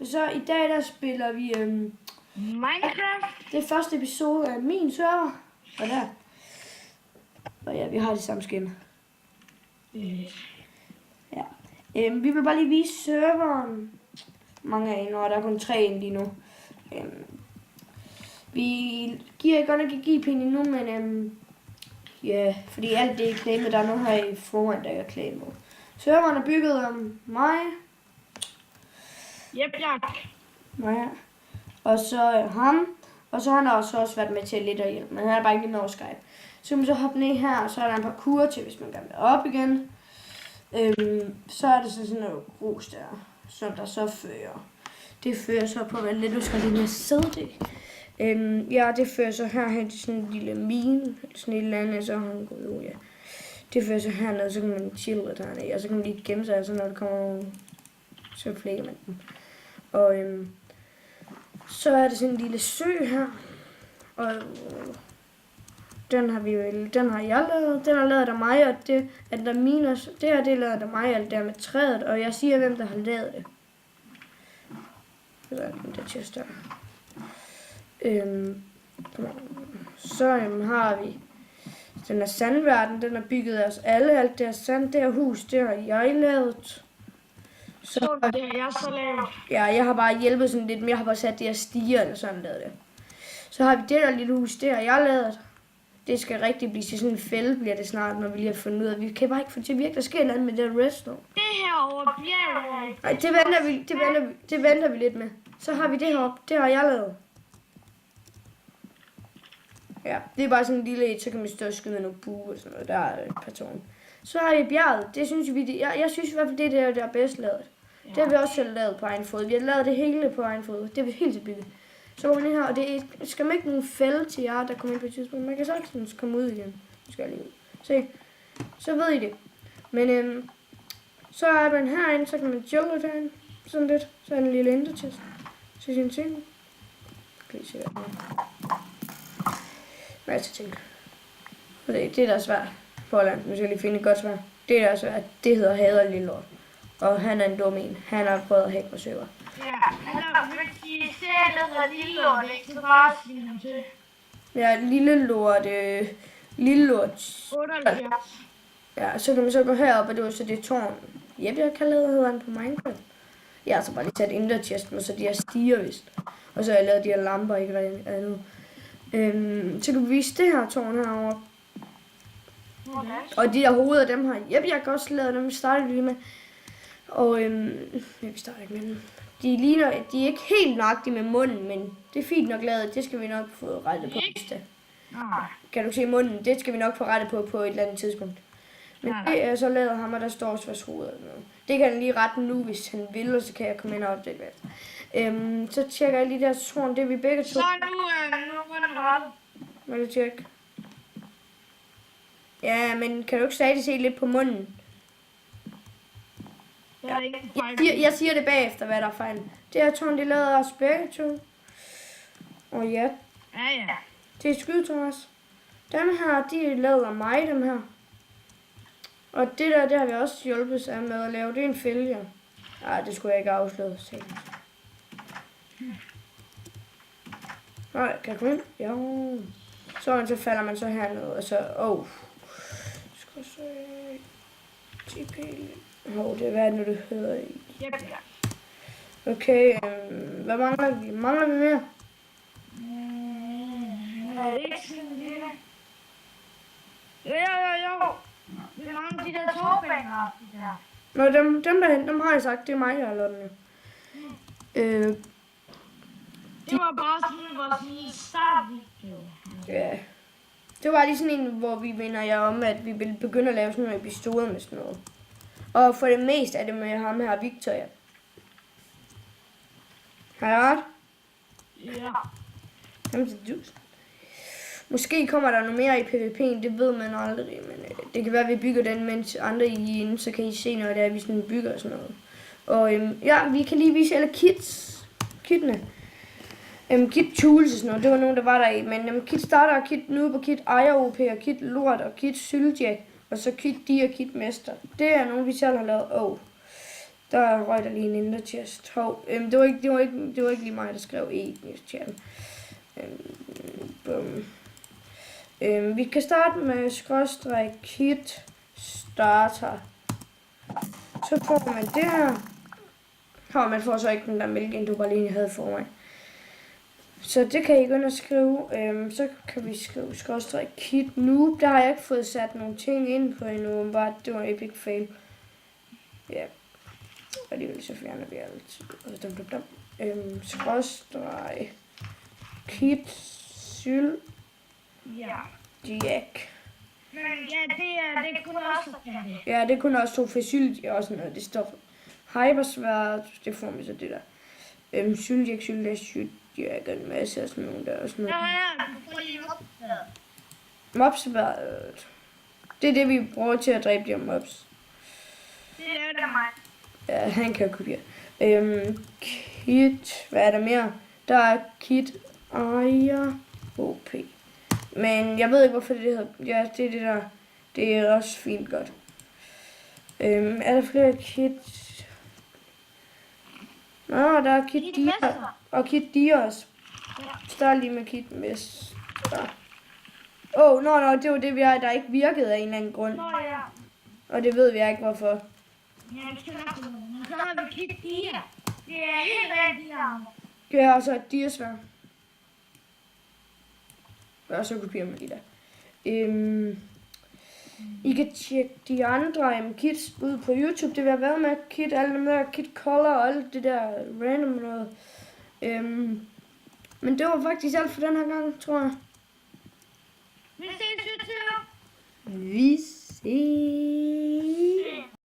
Så i dag der spiller vi Minecraft. det er første episode af min server. Og der. Og ja, vi har det samme skin. Ja. Vi vil bare lige vise serveren. Mange af jer, og der er kun 3 inde lige nu. Vi giver godt nok ikke IP endnu, men ja, fordi alt det er claimet, der er noget her i foran, der er claimet. Serveren er bygget om mig. Yep, Ja. Og så ham. Og så har han også været med til lidt at hjælpe, men han er bare ikke lige med over Skype. Så kan man så hoppe ned her, og så er der en parkour til, hvis man gerne vil op igen. Så er det sådan noget grus der, som der så fører. Det fører så på, hvad lidt du skal lige med sæddæk. Ja, det fører så herhen til sådan en lille mine, sådan et eller andet, så har han gået ud, ja. Det fører så hernede, så kan man chille lidt hernede, og så kan man lige gemme sig, altså når det kommer, så flækker man dem. Og så er det sådan en lille sø her, og den har jeg lavet, den er lavet af mig, og det er der minus, det er lavet af mig, alt der med træet, og jeg siger, hvem der har lavet det. Så er den der chest der. Så har vi den er sandverden, den er bygget af os alle, alt det her sand, det her hus, det har jeg lavet. Så det har jeg så lavet. Ja, jeg har bare hjælpet sådan lidt, men jeg har bare sat de her stiger eller sådan lavet det. Så har vi det der lille hus, det har jeg lavet. Det skal rigtig blive til sådan en fælde, bliver det snart, når vi lige har fundet ud af. Vi kan bare ikke få til at virke, der sker noget med det der redstone. Det her over bjerget. Nej, det venter vi lidt med. Så har vi det heroppe, det har jeg lavet. Ja, det er bare sådan en lille et, så kan man stå og skyde med nogle buer og sådan noget. Der er et par tårne. Så har vi bjerget, det synes vi, jeg synes i hvert fald, det der er bedst lavet. Ja. Det har vi også selv lavet på egen fod. Vi har lavet det hele på egen fod. Det er vi helt til bygget. Så går man ind her, og det skal man ikke nogen fælde til jer, der kommer ind på et tidspunkt. Man kan sagtens komme ud igen. Nu skal jeg lige ud. Se, så ved I det. Men så er man herinde, så kan man jolle lidt herinde. Sådan lidt. Så er en lille enderchest. Så sin ting. Kan I se hvad jeg tænker. Det er der svært. Forland, nu skal jeg lige finde et godt svar. Det der svært, det hedder Hader Lille Lort. Og han er en dum en. Han har prøvet at hacke på server. Ja, hvis de ser noget Lille Lort, ikke, så bare sige ham til. Ja, Lille Lort, Lille Lort. 78. Ja, så kan man så gå herop, og det var så det tårn. Jep, jeg kan lave hedder han på Minecraft. Jeg har så bare lige sat enderchesten, og så de her stiger vist. Og så har jeg lavet de her lamper, ikke hvad andet. Så kan vi vise det her tårn herovre. Og de der hoveder, dem har jeg kan også lavet dem, vi startede lige med. Og vi starter ikke med dem. De er ikke helt nøjagtige med munden, men det er fint nok lavet. Det skal vi nok få rettet på næste. Kan du se munden? Det skal vi nok få rettet på et eller andet tidspunkt. Men det er så lavet ham, og der står også vores hoveder. Det kan han lige rette nu, hvis han vil, og så kan jeg komme ind og opdage det. Så tjekker jeg lige der tårn, det er vi begge to. Så nu er den rettet. Må du tjekke? Ja, men kan du ikke stadig se lidt på munden? Jeg siger det bagefter, hvad der er fejl. Det er tårn, de lavede os begge to. Og ja. Ja. Det er skydetårn også. Dem her, de er lavet af mig, dem her. Og det der, det har vi også hjulpet sig med at lave. Det er en fælge. Nej, det skulle jeg ikke afsløre. Nej, kan jeg komme ind? Jo. Så falder man så herned, og så... Skal se... TP... det er hvad nu det hedder. Okay, hvad mangler vi? Mangler vi mere? Er det ikke sådan det? Jo. Vi mangler de der tårbaner. Nå, dem derhen, dem har jeg sagt, det er mig, der har lavet dem. Det var bare sådan vores startvideo. Ja. Det var lige sådan en, hvor vi minder jer om, at vi ville begynde at lave sådan nogle episoder med sådan noget. Og for det meste er det med ham her, Victoria. Har jeg ret? Ja. Jamen, det er måske kommer der noget mere i PvP'en, det ved man aldrig, men det kan være, at vi bygger den, mens andre I er inde, så kan I se, når det er, vi sådan bygger og sådan noget. Og ja, vi kan lige vise alle kittene. Kit Tools og sådan noget, det var nogen, der var der i, men Kit Starter, Kit Noob og Kit Ejer OP og Kit Lort og Kit Syljack og så Kit D og Kit Mester. Det er nogen, vi selv har lavet. Der røg der lige en indre chest. Hov, det var ikke lige mig, der skrev i chatten. Vi kan starte med skråstreg kit starter. Så får man det her. Man får så ikke den der mælkeindubalin, jeg havde for mig. Så det kan I gå ind og skrive. Så kan vi skrive skråstreg kit noob. Der har jeg ikke fået sat nogle ting ind på endnu. Bare det var epic fail. Ja. Alligevel så fjerner vi alt. Skråstreg kit syl Ja. jack. Men ja, det kunne også være det. Ja, det kunne også Sofie Sylt også noget. Det står hypersvært. Det får vi så det der. Syljak, syljak, en masse og sådan nogle der. Og sådan noget. Ja, du får lige opdaget. Mobsværet. Det er det, vi bruger til at dræbe de her mobs. Det er det mig. Ja, han kan kopiere. Kit. Hvad er der mere? Der er kit ejer OP. Men jeg ved ikke, hvorfor det hedder. Ja, det er det der. Det er også fint godt. Er der flere kit? Nå, der er kit Dias. Og kit Dias. Start lige med kit Mester. Nå, det var det, der ikke virkede af en eller anden grund. Nå ja. Og det ved vi ikke, hvorfor. Ja, det skal nok komme. Men så har vi kigget Dia. Det er helt rigtigt her. Ja, og så et Diasvær. Og så kopierer man de der. I kan tjekke de andre kits ud på YouTube. Det vil have været med kit, alle dem der kit color og alt det der random noget. Men det var faktisk alt for den her gang, tror jeg. Vi ses, YouTube. Vi ses.